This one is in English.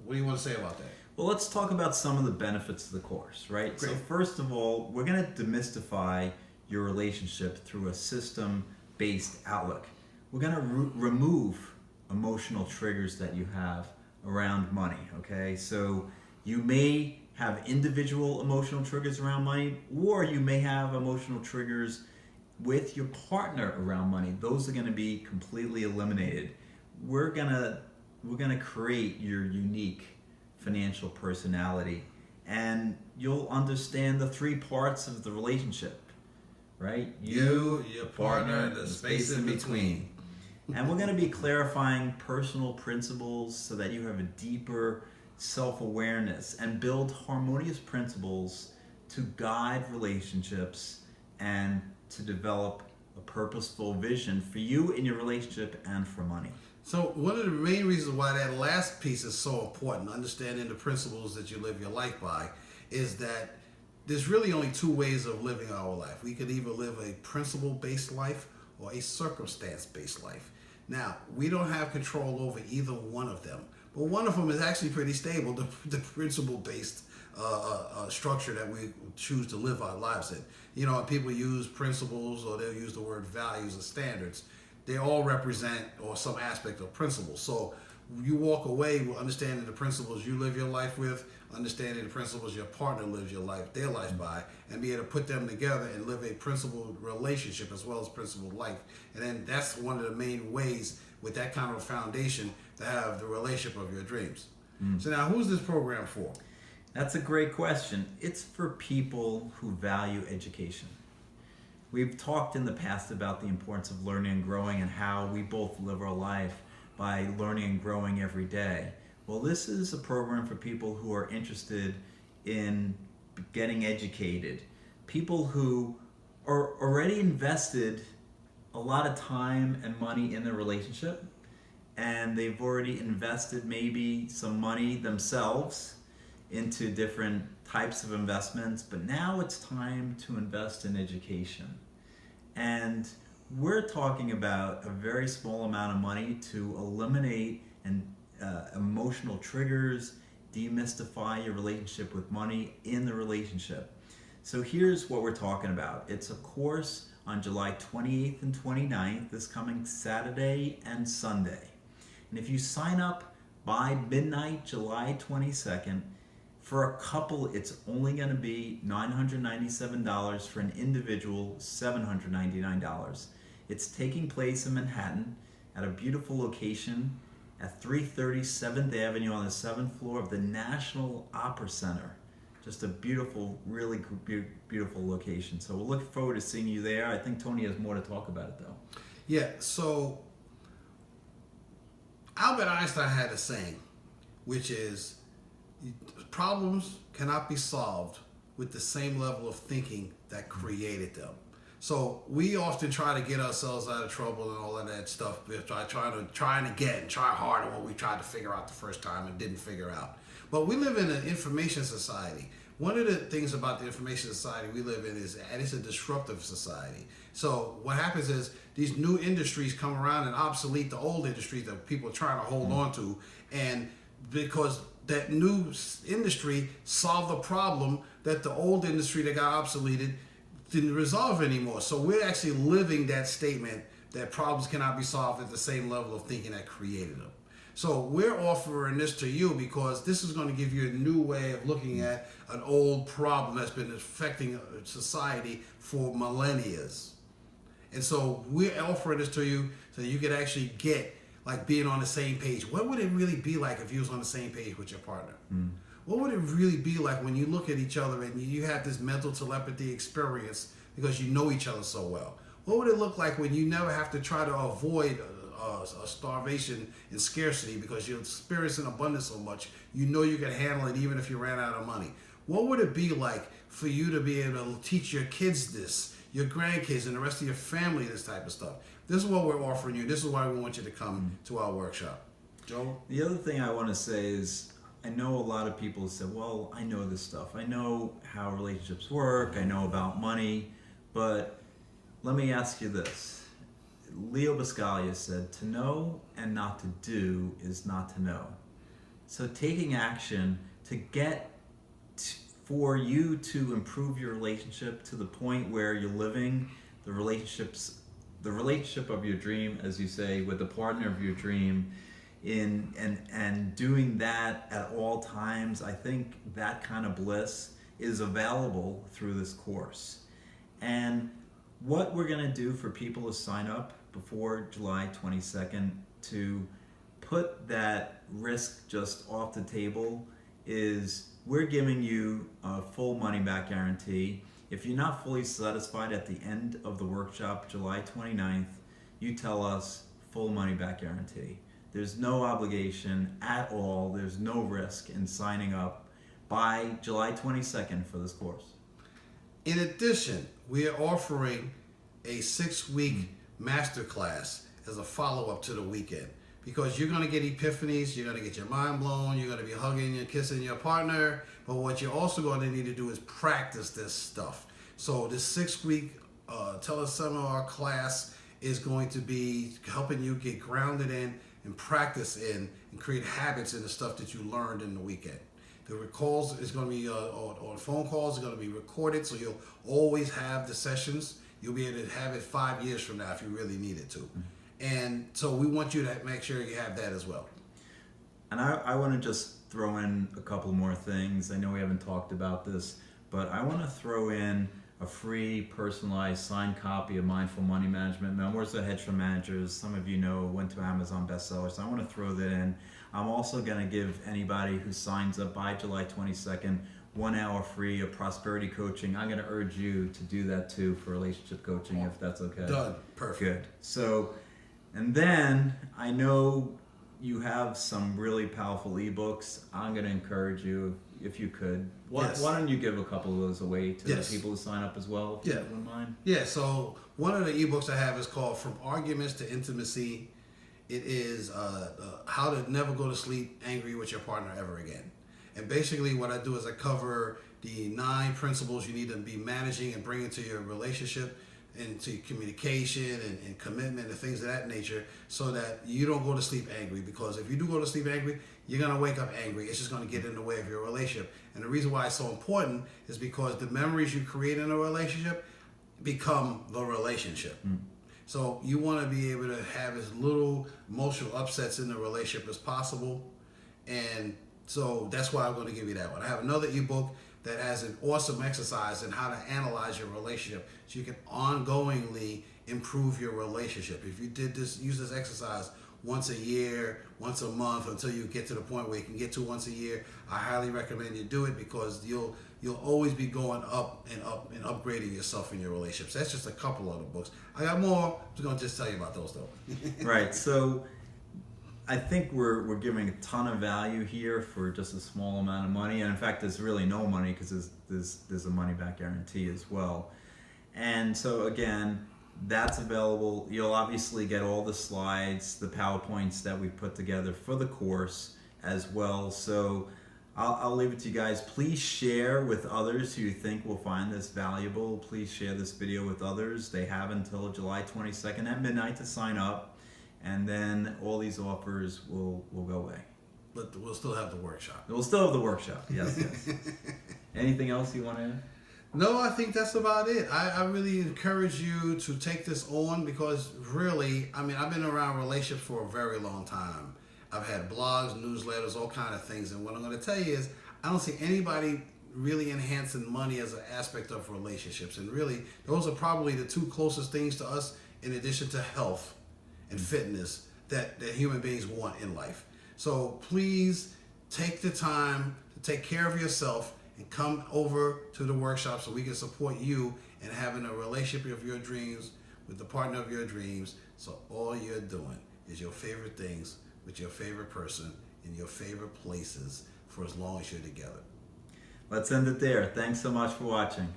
What do you want to say about that? Well, let's talk about some of the benefits of the course, right? Great. So first of all, we're going to demystify your relationship through a system-based outlook. We're going to remove emotional triggers that you have around money, okay? So you may have individual emotional triggers around money, or you may have emotional triggers with your partner around money. Those are going to be completely eliminated. We're going to create your unique financial personality, and you'll understand the three parts of the relationship, right? You, your partner, and the space in between. And we're going to be clarifying personal principles so that you have a deeper self-awareness and build harmonious principles to guide relationships and to develop a purposeful vision for you in your relationship and for money. So one of the main reasons why that last piece is so important, understanding the principles that you live your life by, is that there's really only two ways of living our life. We could either live a principle-based life or a circumstance-based life. Now, we don't have control over either one of them, but one of them is actually pretty stable, the principle-based structure that we choose to live our lives in. You know, people use principles, or they'll use the word values or standards. They all represent or some aspect of principles. So you walk away with understanding the principles you live your life with, understanding the principles your partner lives their life by, and be able to put them together and live a principled relationship as well as principled life. And then that's one of the main ways with that kind of a foundation to have the relationship of your dreams. So now, who's this program for? That's a great question. It's for people who value education. We've talked in the past about the importance of learning and growing and how we both live our life by learning and growing every day. Well, this is a program for people who are interested in getting educated, people who are already invested a lot of time and money in their relationship, and they've already invested maybe some money themselves into different types of investments, but now it's time to invest in education. And we're talking about a very small amount of money to eliminate emotional triggers, demystify your relationship with money in the relationship. So here's what we're talking about. It's a course on July 28th and 29th, this coming Saturday and Sunday. And if you sign up by midnight, July 22nd, for a couple, it's only going to be $997. For an individual, $799. It's taking place in Manhattan at a beautiful location at 330 7th Avenue on the 7th floor of the National Opera Center. Just a beautiful, really beautiful location. So we'll look forward to seeing you there. I think Tony has more to talk about it, though. Yeah, so Albert Einstein had a saying, which is, problems cannot be solved with the same level of thinking that created them. So we often try to get ourselves out of trouble and all of that stuff. We're trying again, try harder what we tried to figure out the first time and didn't figure out. But we live in an information society. One of the things about the information society we live in is that it's a disruptive society. So what happens is these new industries come around and obsolete the old industries that people are trying to hold on to, and because that new industry solved the problem that the old industry that got obsoleted didn't resolve anymore. So we're actually living that statement that problems cannot be solved at the same level of thinking that created them. So we're offering this to you because this is going to give you a new way of looking at an old problem that's been affecting society for millennia. And so we're offering this to you so you could actually get like being on the same page. What would it really be like if you was on the same page with your partner? What would it really be like when you look at each other and you have this mental telepathy experience because you know each other so well? What would it look like when you never have to try to avoid a starvation and scarcity because you're experiencing abundance so much, you know you can handle it even if you ran out of money? What would it be like for you to be able to teach your kids this, your grandkids and the rest of your family this type of stuff? This is what we're offering you. This is why we want you to come to our workshop. Joe? The other thing I want to say is, I know a lot of people say, well, I know this stuff. I know how relationships work. I know about money. But let me ask you this. Leo Buscaglia said, to know and not to do is not to know. So taking action to get for you to improve your relationship to the point where you're living the relationship of your dream, as you say, with the partner of your dream, and doing that at all times. I think that kind of bliss is available through this course. And what we're going to do for people who sign up before July 22nd to put that risk just off the table is we're giving you a full money back guarantee. If you're not fully satisfied at the end of the workshop, July 29th, you tell us, full money back guarantee. There's no obligation at all. There's no risk in signing up by July 22nd for this course. In addition, we are offering a 6-week masterclass as a follow-up to the weekend, because you're going to get epiphanies, you're going to get your mind blown, you're going to be hugging and kissing your partner, but what you're also going to need to do is practice this stuff. So this 6-week teleseminar class is going to be helping you get grounded in and practice in and create habits in the stuff that you learned in the weekend. The calls is going to be on phone calls, are going to be recorded, so you'll always have the sessions. You'll be able to have it 5 years from now if you really needed to. And so we want you to make sure you have that as well. And I want to just throw in a couple more things. I know we haven't talked about this, but I want to throw in a free personalized signed copy of Mindful Money Management, Memoirs of Hedge Fund Managers. Some of you know went to Amazon bestseller, so I want to throw that in. I'm also going to give anybody who signs up by July 22nd 1 hour free of prosperity coaching. I'm going to urge you to do that too for relationship coaching, if that's okay. Done. Perfect. Good. So, and then I know you have some really powerful ebooks. I'm going to encourage you, if you could, why don't you give a couple of those away to the people who sign up as well, if you wouldn't mind? Yeah, so one of the ebooks I have is called From Arguments to Intimacy. It is how to never go to sleep angry with your partner ever again. And basically what I do is I cover the 9 principles you need to be managing and bringing to your relationship, into communication and commitment and things of that nature, so that you don't go to sleep angry. Because if you do go to sleep angry, you're going to wake up angry. It's just going to get in the way of your relationship. And the reason why it's so important is because the memories you create in a relationship become the relationship. So you want to be able to have as little emotional upsets in the relationship as possible. And so that's why I'm going to give you that one. I have another ebook that has an awesome exercise in how to analyze your relationship so you can ongoingly improve your relationship. If you did this, use this exercise once a year, once a month, until you get to the point where you can get to once a year, I highly recommend you do it, because you'll always be going up and upgrading yourself in your relationships. That's just a couple of the books. I got more. I'm going to just tell you about those though. Right. So I think we're giving a ton of value here for just a small amount of money, and in fact, there's really no money because there's a money back guarantee as well. And so again, that's available. You'll obviously get all the slides, the PowerPoints that we put together for the course as well. So I'll leave it to you guys. Please share with others who you think will find this valuable. Please share this video with others. They have until July 22nd at midnight to sign up. And then all these offers will go away. But we'll still have the workshop. We'll still have the workshop, yes. Anything else you want to add? No, I think that's about it. I really encourage you to take this on, because really, I mean, I've been around relationships for a very long time. I've had blogs, newsletters, all kind of things. And what I'm going to tell you is, I don't see anybody really enhancing money as an aspect of relationships. And really, those are probably the 2 closest things to us, in addition to health and fitness, that human beings want in life. So please take the time to take care of yourself and come over to the workshop so we can support you in having a relationship of your dreams with the partner of your dreams. So all you're doing is your favorite things with your favorite person in your favorite places for as long as you're together. Let's end it there. Thanks so much for watching.